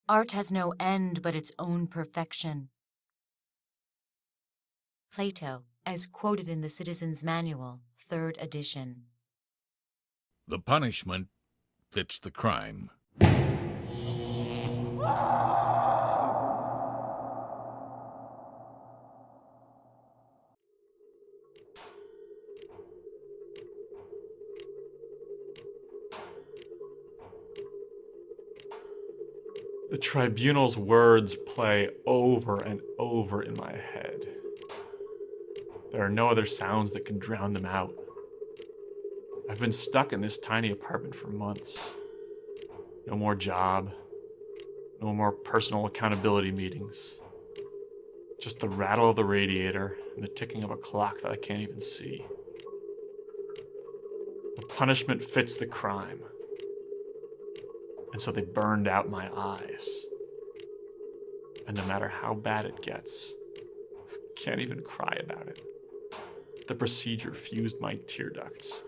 Art has no end but its own perfection. Plato, as quoted in the Citizen's Manual, 3rd edition. The punishment fits the crime. The tribunal's words play over and over in my head. There are no other sounds that can drown them out. I've been stuck in this tiny apartment for months. No more job. No more personal accountability meetings. Just the rattle of the radiator and the ticking of a clock that I can't even see. The punishment fits the crime. And so they burned out my eyes. And no matter how bad it gets, I can't even cry about it. The procedure fused my tear ducts.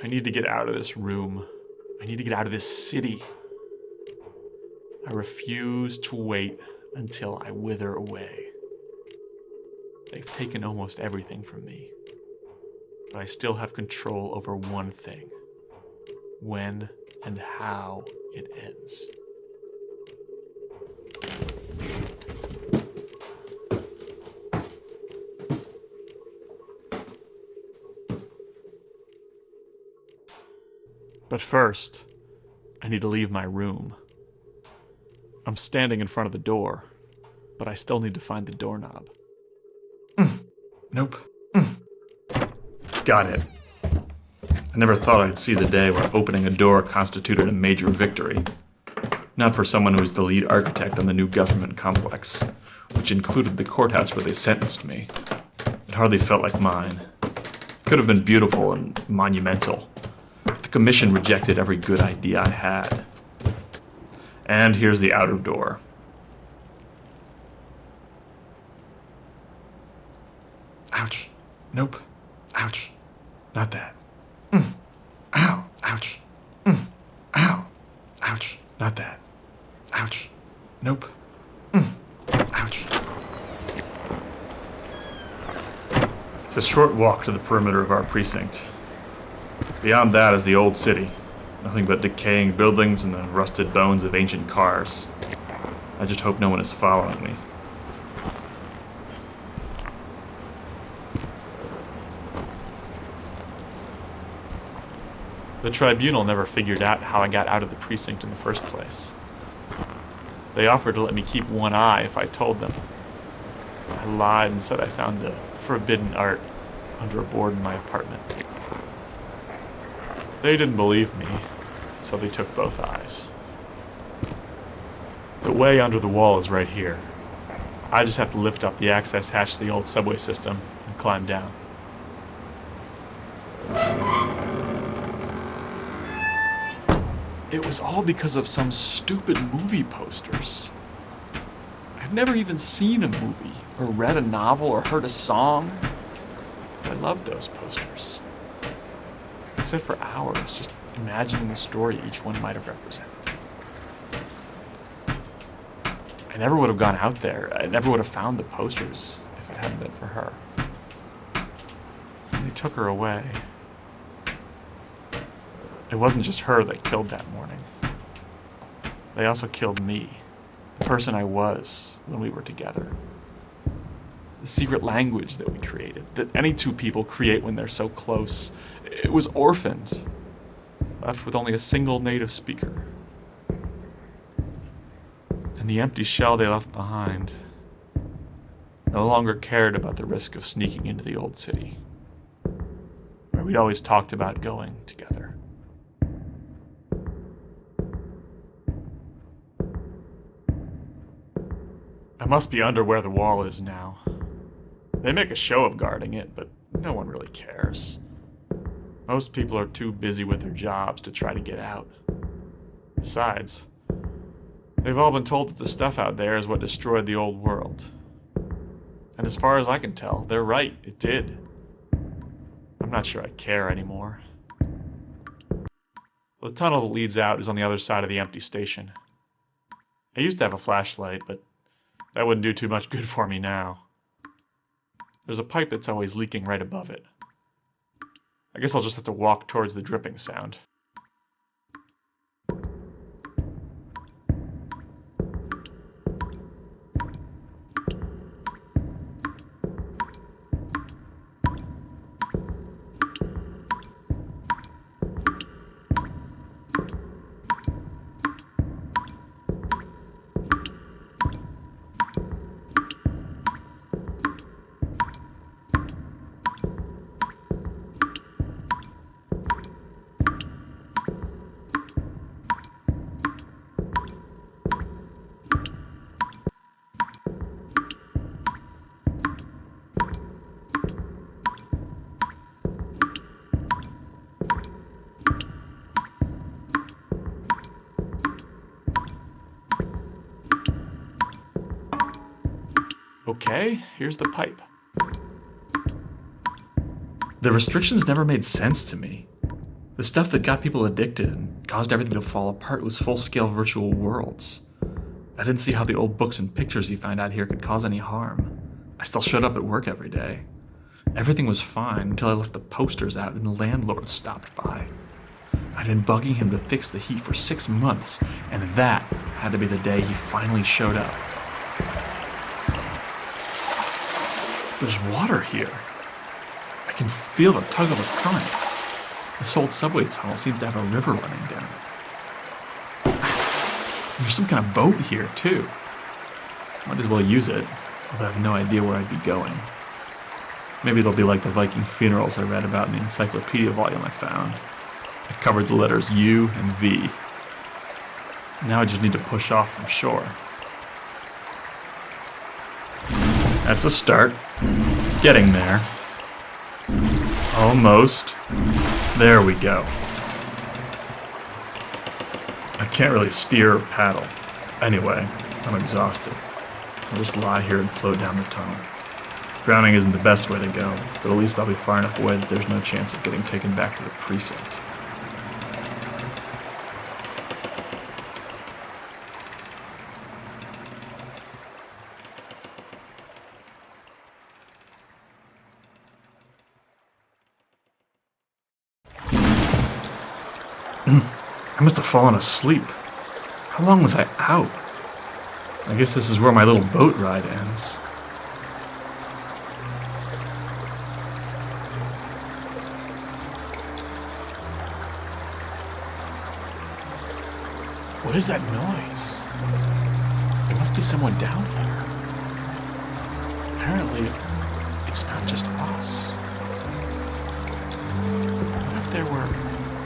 I need to get out of this room. I need to get out of this city. I refuse to wait until I wither away. They've taken almost everything from me, but I still have control over one thing: when and how it ends. But first, I need to leave my room. I'm standing in front of the door, but I still need to find the doorknob. Nope. Got it. I never thought I'd see the day where opening a door constituted a major victory. Not for someone who was the lead architect on the new government complex, which included the courthouse where they sentenced me. It hardly felt like mine. It could have been beautiful and monumental. The commission rejected every good idea I had. And here's the outer door. Ouch. Nope. Ouch. Not that. Ow. Ouch. Ow. Ouch. Not that. Ouch. Nope. Ouch. It's a short walk to the perimeter of our precinct. Beyond that is the old city. Nothing but decaying buildings and the rusted bones of ancient cars. I just hope no one is following me. The tribunal never figured out how I got out of the precinct in the first place. They offered to let me keep one eye if I told them. I lied and said I found the forbidden art under a board in my apartment. They didn't believe me, so they took both eyes. The way under the wall is right here. I just have to lift up the access hatch to the old subway system and climb down. It was all because of some stupid movie posters. I've never even seen a movie, or read a novel, or heard a song. But I loved those posters. I could sit for hours just imagining the story each one might have represented. I never would have gone out there. I never would have found the posters if it hadn't been for her. And they took her away. It wasn't just her that killed that morning. They also killed me, the person I was when we were together. The secret language that we created, that any two people create when they're so close. It was orphaned, left with only a single native speaker. And the empty shell they left behind no longer cared about the risk of sneaking into the old city, where we'd always talked about going together. I must be under where the wall is now. They make a show of guarding it, but no one really cares. Most people are too busy with their jobs to try to get out. Besides, they've all been told that the stuff out there is what destroyed the old world. And as far as I can tell, they're right, it did. I'm not sure I care anymore. The tunnel that leads out is on the other side of the empty station. I used to have a flashlight, but that wouldn't do too much good for me now. There's a pipe that's always leaking right above it. I guess I'll just have to walk towards the dripping sound. Okay, here's the pipe. The restrictions never made sense to me. The stuff that got people addicted and caused everything to fall apart was full-scale virtual worlds. I didn't see how the old books and pictures you find out here could cause any harm. I still showed up at work every day. Everything was fine until I left the posters out and the landlord stopped by. I'd been bugging him to fix the heat for 6 months, and that had to be the day he finally showed up. There's water here. I can feel the tug of a current. This old subway tunnel seems to have a river running down it. There's some kind of boat here, too. Might as well use it, although I have no idea where I'd be going. Maybe it'll be like the Viking funerals I read about in the encyclopedia volume I found. It covered the letters U and V. Now I just need to push off from shore. That's a start. Getting there. Almost. There we go. I can't really steer or paddle. Anyway, I'm exhausted. I'll just lie here and float down the tunnel. Drowning isn't the best way to go, but at least I'll be far enough away that there's no chance of getting taken back to the precinct. I must have fallen asleep. How long was I out? I guess this is where my little boat ride ends. What is that noise? There must be someone down here. Apparently, it's not just us. What if there were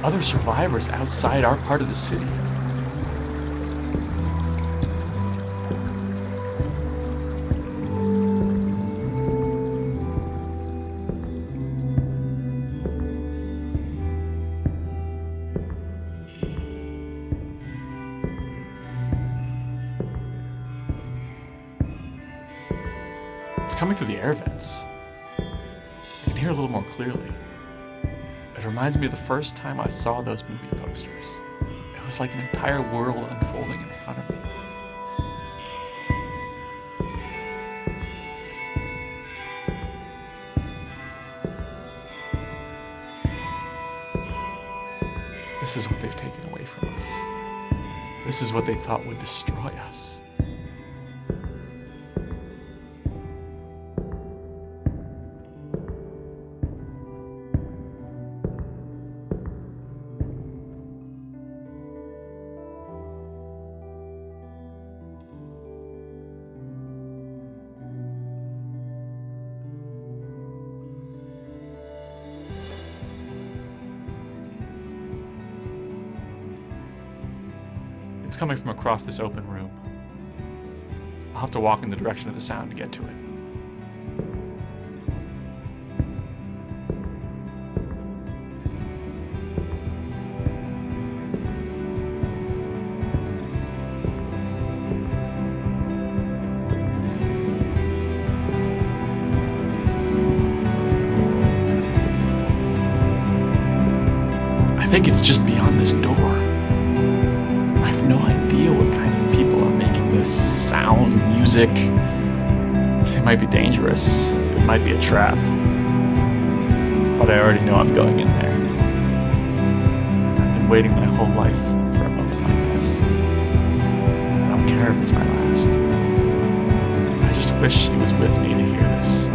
other survivors outside our part of the city? It's coming through the air vents. I can hear a little more clearly. It reminds me of the first time I saw those movie posters. It was like an entire world unfolding in front of me. This is what they've taken away from us. This is what they thought would destroy us. It's coming from across this open room. I'll have to walk in the direction of the sound to get to it. I think it's just beyond this door. music. It might be dangerous. It might be a trap. But I already know I'm going in there. I've been waiting my whole life for a moment like this. I don't care if it's my last. I just wish she was with me to hear this.